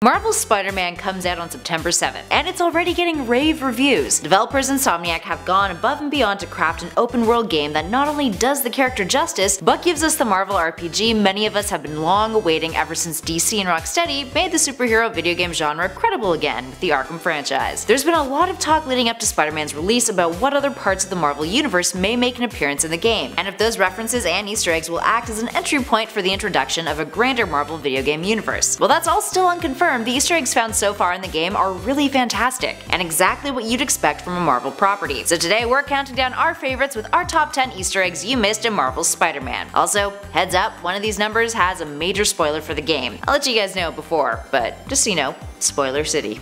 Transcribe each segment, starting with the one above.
Marvel's Spider-Man comes out on September 7th, and it's already getting rave reviews. Developers Insomniac have gone above and beyond to craft an open-world game that not only does the character justice, but gives us the Marvel RPG many of us have been long awaiting ever since DC and Rocksteady made the superhero video game genre credible again with the Arkham franchise. There's been a lot of talk leading up to Spider-Man's release about what other parts of the Marvel universe may make an appearance in the game, and if those references and Easter eggs will act as an entry point for the introduction of a grander Marvel video game universe. Well, that's all still unconfirmed. The Easter eggs found so far in the game are really fantastic, and exactly what you'd expect from a Marvel property. So today we're counting down our favorites with our top 10 Easter eggs you missed in Marvel's Spider-Man. Also, heads up, one of these numbers has a major spoiler for the game. I'll let you guys know before, but just so you know, Spoiler City.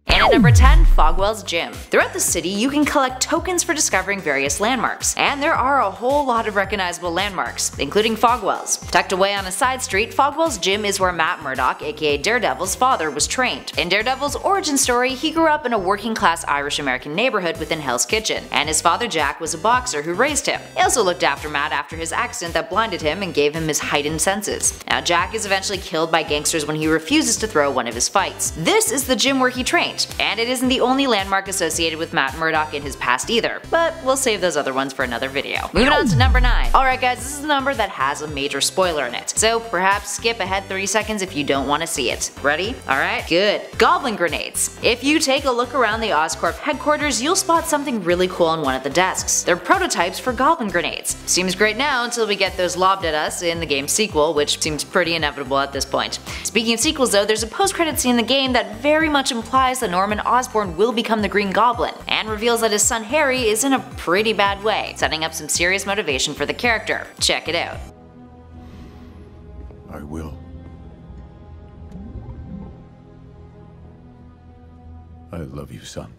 At number 10, FOGWELL'S Gym. Throughout the city, you can collect tokens for discovering various landmarks, and there are a whole lot of recognizable landmarks, including FOGWELL'S. Tucked away on a side street, FOGWELL'S Gym is where Matt Murdock, aka Daredevil's father, was trained. In Daredevil's origin story, he grew up in a working-class Irish-American neighborhood within Hell's Kitchen, and his father Jack was a boxer who raised him. He also looked after Matt after his accident that blinded him and gave him his heightened senses. Now, Jack is eventually killed by gangsters when he refuses to throw one of his fights. This is the gym where he trained, and it isn't the only landmark associated with Matt Murdock in his past either, but we'll save those other ones for another video. Moving on to number 9. Alright guys, this is a number that has a major spoiler in it, so perhaps skip ahead 30 seconds if you don't want to see it. Ready? Alright, good. Goblin grenades. If you take a look around the Oscorp headquarters, you'll spot something really cool on one of the desks. They're prototypes for goblin grenades. Seems great now until we get those lobbed at us in the game's sequel, which seems pretty inevitable at this point. Speaking of sequels though, there's a post-credit scene in the game that very much implies that Norman Osborn will become the Green Goblin, and reveals that his son Harry is in a pretty bad way, setting up some serious motivation for the character. Check it out. I will. I love you, son.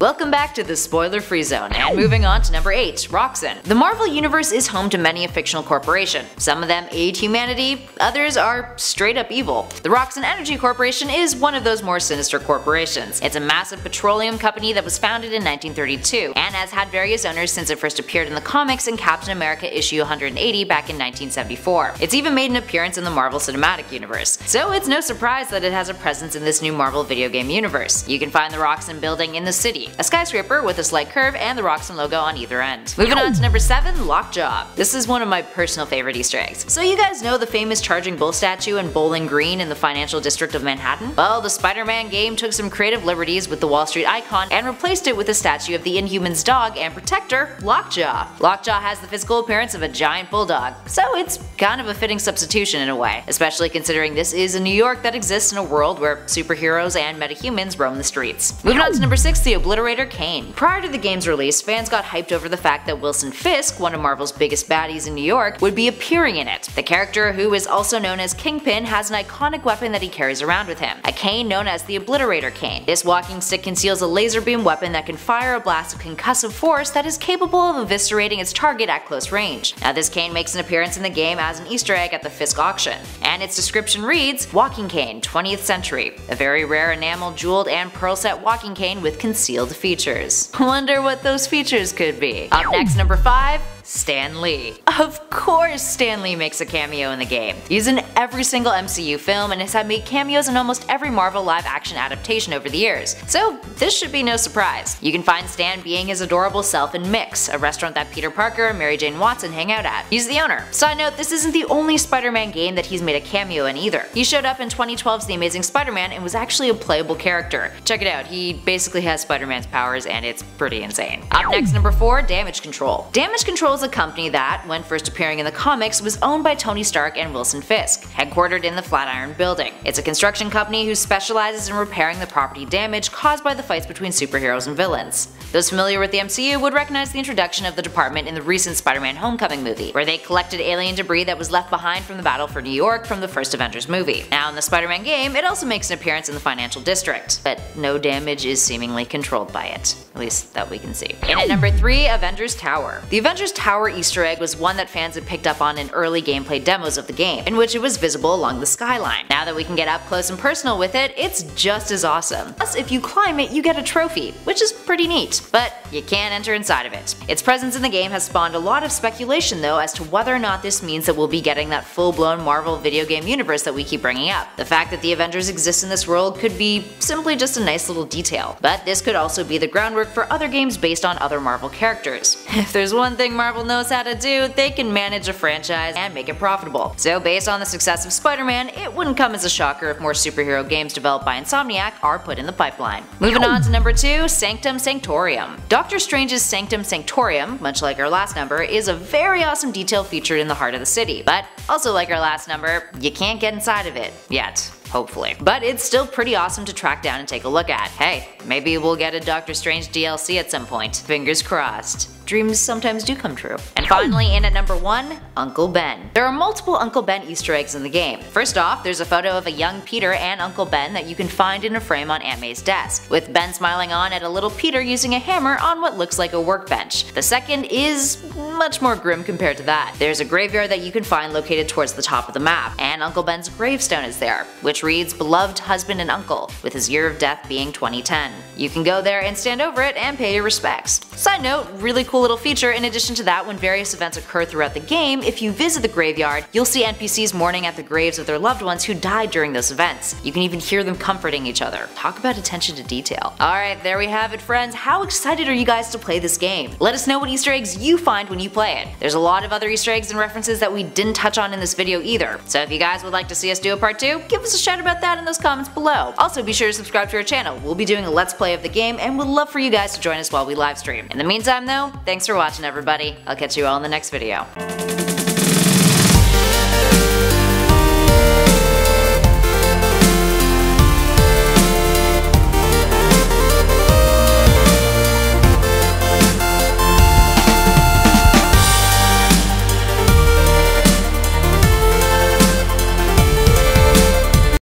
Welcome back to the spoiler-free zone, and moving on to number 8, Roxxon. The Marvel Universe is home to many a fictional corporation. Some of them aid humanity, others are straight up evil. The Roxxon Energy Corporation is one of those more sinister corporations. It's a massive petroleum company that was founded in 1932, and has had various owners since it first appeared in the comics in Captain America issue 180 back in 1974. It's even made an appearance in the Marvel Cinematic Universe, so it's no surprise that it has a presence in this new Marvel video game universe. You can find the Roxxon building in the city, a skyscraper with a slight curve and the Roxxon logo on either end. Moving on to number 7, LOCKJAW. This is one of my personal favorite Easter eggs. So you guys know the famous Charging Bull statue in Bowling Green in the financial district of Manhattan? Well, the Spider-Man game took some creative liberties with the Wall Street icon and replaced it with a statue of the Inhumans dog and protector, LOCKJAW. LOCKJAW has the physical appearance of a giant bulldog, so it's kind of a fitting substitution in a way, especially considering this is a New York that exists in a world where superheroes and metahumans roam the streets. Moving on to number 6, the Obliterator Kane. Prior to the game's release, fans got hyped over the fact that Wilson Fisk, one of Marvel's biggest baddies in New York, would be appearing in it. The character, who is also known as Kingpin, has an iconic weapon that he carries around with him, a cane known as the Obliterator Cane. This walking stick conceals a laser beam weapon that can fire a blast of concussive force that is capable of eviscerating its target at close range. Now, this cane makes an appearance in the game as an Easter egg at the Fisk auction, and its description reads, "Walking cane, 20th century, a very rare enamel, jeweled, and pearl set walking cane with concealed features." Wonder what those features could be. Up next, number 5, Stan Lee. Of course Stan Lee makes a cameo in the game. He's in every single MCU film and has had made cameos in almost every Marvel live-action adaptation over the years, so this should be no surprise. You can find Stan being his adorable self in Mix, a restaurant that Peter Parker and Mary Jane Watson hang out at. He's the owner. Side note, this isn't the only Spider-Man game that he's made a cameo in either. He showed up in 2012's The Amazing Spider-Man and was actually a playable character. Check it out, he basically has Spider-Man's powers and it's pretty insane. Up next, number 4, Damage Control. Damage Control is a company that, when first appearing in the comics, was owned by Tony Stark and Wilson Fisk, headquartered in the Flatiron Building. It's a construction company who specializes in repairing the property damage caused by the fights between superheroes and villains. Those familiar with the MCU would recognize the introduction of the department in the recent Spider-Man Homecoming movie, where they collected alien debris that was left behind from the battle for New York from the first Avengers movie. Now in the Spider-Man game, it also makes an appearance in the financial district, but no damage is seemingly controlled by it, at least that we can see. And at number 3, Avengers Tower. The Avengers Tower tower Easter egg was one that fans had picked up on in early gameplay demos of the game, in which it was visible along the skyline. Now that we can get up close and personal with it, it's just as awesome. Plus, if you climb it, you get a trophy, which is pretty neat, but you can't enter inside of it. Its presence in the game has spawned a lot of speculation though as to whether or not this means that we'll be getting that full-blown Marvel video game universe that we keep bringing up. The fact that the Avengers exist in this world could be simply just a nice little detail, but this could also be the groundwork for other games based on other Marvel characters. If there's one thing Marvel knows how to do, they can manage a franchise and make it profitable. So based on the success of Spider-Man, it wouldn't come as a shocker if more superhero games developed by Insomniac are put in the pipeline. Moving on to number 2, Sanctum Sanctorum. Doctor Strange's Sanctum Sanctorum, much like our last number, is a very awesome detail featured in the heart of the city, but also like our last number, you can't get inside of it yet. Hopefully. But it's still pretty awesome to track down and take a look at. Hey, maybe we'll get a Doctor Strange DLC at some point. Fingers crossed. Dreams sometimes do come true. And finally, in at number 1, Uncle Ben. There are multiple Uncle Ben Easter eggs in the game. First off, there's a photo of a young Peter and Uncle Ben that you can find in a frame on Aunt May's desk, with Ben smiling on at a little Peter using a hammer on what looks like a workbench. The second is much more grim compared to that. There's a graveyard that you can find located towards the top of the map, and Uncle Ben's gravestone is there, which reads beloved husband and uncle, with his year of death being 2010. You can go there and stand over it and pay your respects. Side note, really cool little feature. In addition to that, when various events occur throughout the game, if you visit the graveyard, you'll see NPCs mourning at the graves of their loved ones who died during those events. You can even hear them comforting each other. Talk about attention to detail. Alright, there we have it friends. How excited are you guys to play this game? Let us know what Easter eggs you find when you play it. There's a lot of other Easter eggs and references that we didn't touch on in this video either. So if you guys would like to see us do a part 2, give us a shout about that in those comments below. Also be sure to subscribe to our channel. We'll be doing a let's play of the game and would love for you guys to join us while we live stream. In the meantime though, thanks for watching everybody. I'll catch you all in the next video.